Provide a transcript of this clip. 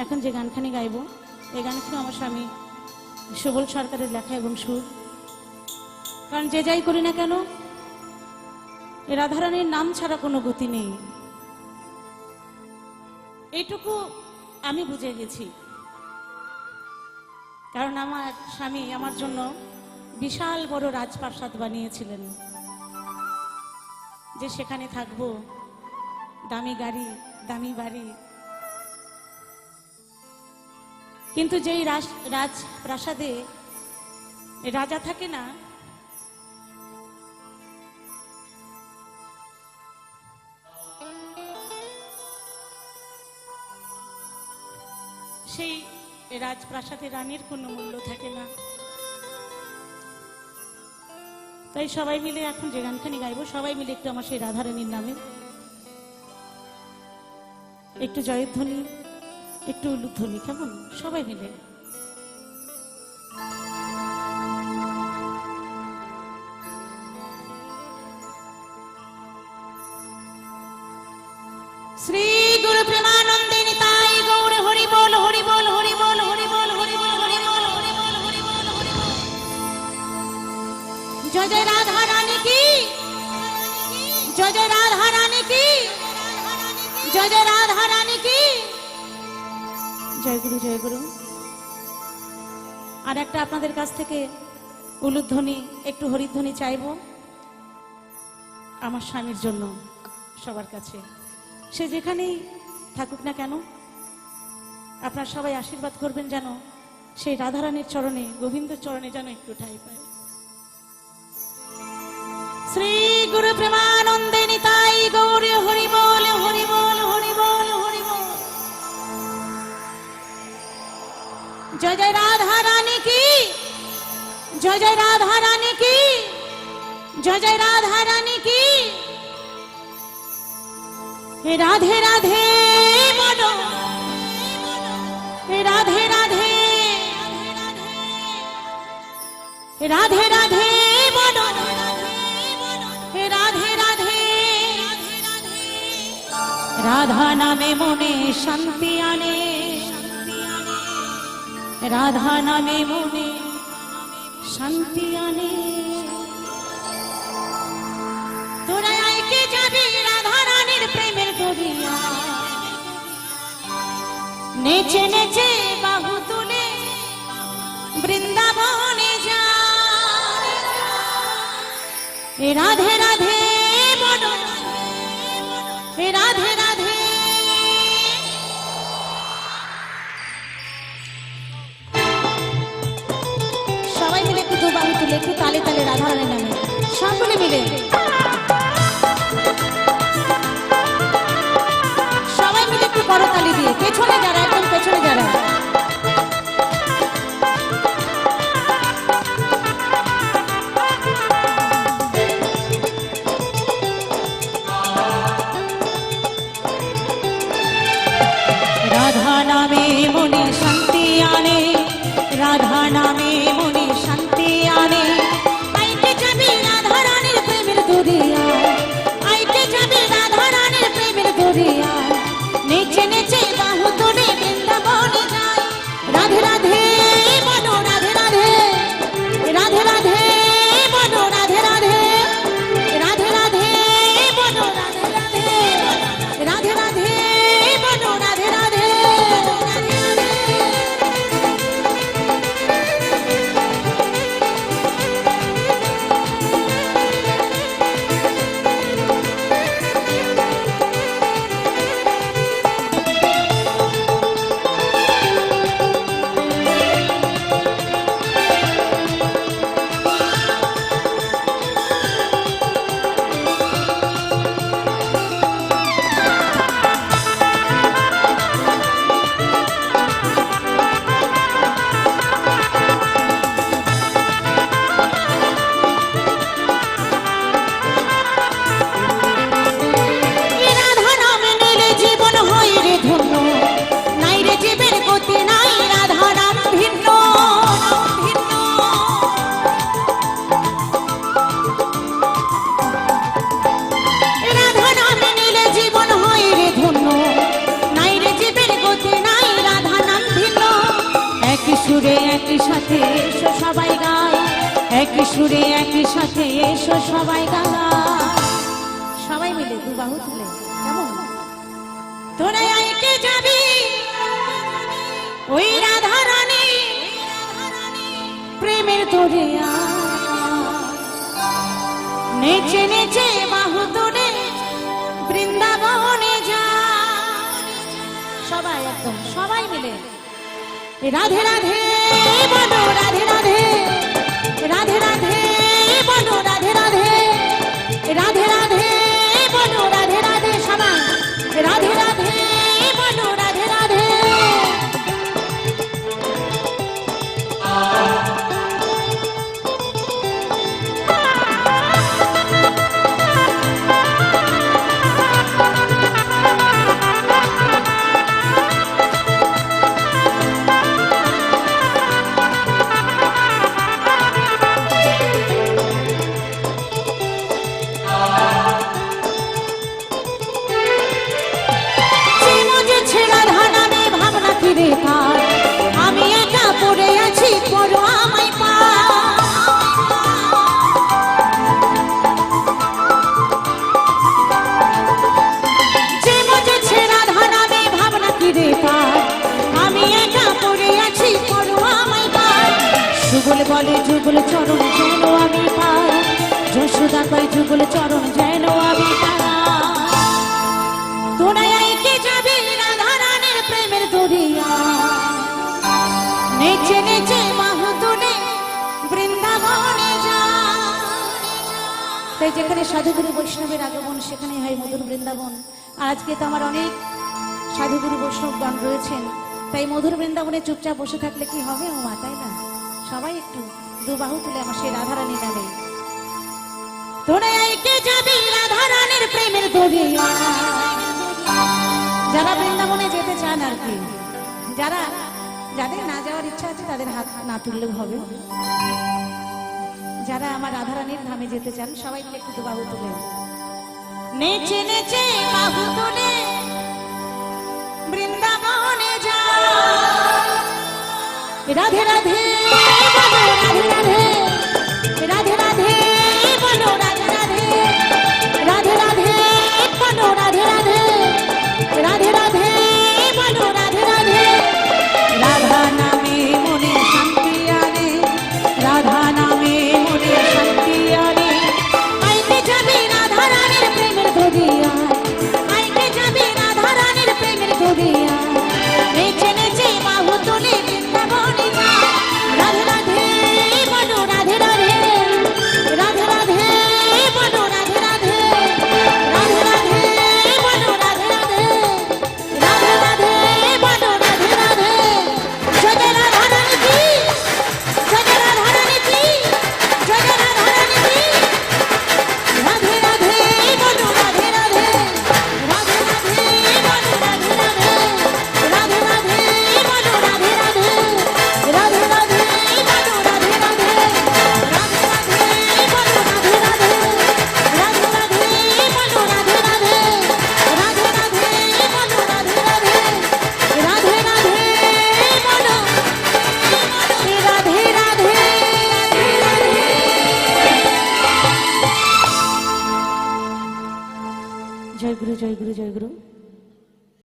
এখন যে গানখানি গাইব এই গানখানি আমার স্বামী সুবল সরকারের লেখা এবং সুর। কারণ যে যাই করি না কেন এই রাধারানীর নাম ছাড়া কোনো গতি নেই, এইটুকু আমি বুঝে গেছি। কারণ আমার স্বামী আমার জন্য বিশাল বড় রাজপ্রাসাদ বানিয়েছিলেন, যে সেখানে থাকবো, দামি গাড়ি দামি বাড়ি। কিন্তু যেই রাজপ্রাসাদে রাজা থাকে না, সেই রাজপ্রাসাদে রানীর কোনো মূল্য থাকে না। তাই সবাই মিলে এখন যে গানখানি গাইবো সবাই মিলে একটু আমার সেই রাধারানীর নামে একটু জয়ধ্বনি একটু উলুধ্বনি, কেমন? সবাই মিলে শ্রী গুরু প্রেমানন্দে নিতাই গৌর হরি বল হরি বল হরি বল হরি বল হরি বল হরি বল হরি বল হরি বল হরি বল। জয় জয় রাধা রানী কি, জয় জয় রাধা রানী কি, জয় জয় রাধা রানী কি। জয় গুরু জয় গুরু। আর একটা আপনাদের কাছ থেকে উলুধ্বনি একটু হরিধ্বনি চাইবো আমার স্বামীর জন্য, সবার কাছে, সে যেখানেই থাকুক না কেন আপনারা সবাই আশীর্বাদ করবেন যেন সেই রাধারানীর চরণে, গোবিন্দের চরণে যেন একটু ঠাঁই পায়। শ্রী গুরু প্রেমানন্দে নিতাই গৌর হরি বল হরি বল হরি বল হরি বল। জয় জয় রাধা রানী কি, জয় জয় রাধা রানী কি, জয় জয় রাধা রানী কি। রাধে রাধে বলো, রাধে রাধে, রাধে রাধে বলো, রাধে রাধে। রাধা নামে মনে শান্তি আনে, রাধা নামে মনে শান্তি আনে। তোরা আইকে যাবি রাধা রানীর প্রেমের দরিয়া, নেচে নেচে বাহু তুলে বৃন্দাবনে যা। রাধে রাধে বলো, রাধে রাধে। সবাই মিলে একটু দু বাহু তুলে একটু তালে তালে রাধা রানীর নামে সকলে মিলে, সবাই মিলে একটু করতালি দিয়ে, পেছনে যারা, একদম পেছনে যারা। রাধা নামে মনে শান্তি আনে, রাধা নামে মনে শান্তি আনে। আইতে যাবি রাধা রানীর প্রেমের দরিয়া, আইতে যাবি রাধা রানীর প্রেমের দরিয়া, নেচে নেচে বাহু তুলে বৃন্দাবনে যায়। রাধে রাধে বলো, রাধে রাধে, রাধে রাধে বলো, রাধে রাধে, রাধে রাধে বলো, রাধে রাধে, রাধে রাধে বলো, রাধে রাধে, রাধে রাধে। সাথে এসো সবাই গাই, একই সুরে একই সাথে এসো সবাই গাই, সবাই মিলে দু বাহু তুলে। কেমন? তোরা আইকে যাবি ওই রাধা রানী প্রেমের দরিয়া, নেচে নেচে বাহু তোড়ে বৃন্দাবনে যা। সবাই একদম সবাই মিলে রাধে রাধে বলো, রাধে রাধে, রাধে রাধে বলো, রাধে রাধে, রাধে রাধে বলো, রাধে রাধে, সবাই রাধে রাধে বলো, রাধে রাধে। আমি একা পড়ে আছি, করো আমায় পার। যে বুঝেছে রাধা নামে ভাবনা কিরে পার, আমি একা পড়ে আছি, করো আমায় পার। যুগল বলে যুগল চরণ যেন আমি পাই, যশোদা কয় যুগল চরণ যেন আমি পাই। তোরা আইকে যাবি রাধা রানীর প্রেমের দরিয়া, নেচে নেচে বাহু তুলে বৃন্দাবনে যা। তাই যেখানে সাধুগুরু বৈষ্ণবের আগমন সেখানে হয় মধুর বৃন্দাবন। আর আজকে তো আমার অনেক সাধুগুরু বৈষ্ণবগণ রয়েছেন, তাই মধুর বৃন্দাবনে চুপচাপ বসে থাকলে কি হবে ও মা, তাই না? সবাই একটু দু বাহু তুলে আমার সেই রাধা রানী নামে। তোরা আইকে যাবি রাধা রানীর প্রেমের দরিয়া। যারা বৃন্দাবনে যেতে চান আর কি, যারা যাদের না যাওয়ার ইচ্ছা আছে তাদের হাত না তুললেও হবে। যারা আমার রাধারানীর ধামে যেতে চান সবাই মিলে একটু বাহু তুলে, নেচে নেচে বাহু তুলে বৃন্দাবনে যা। রাধে রাধে, রাধে রাধে।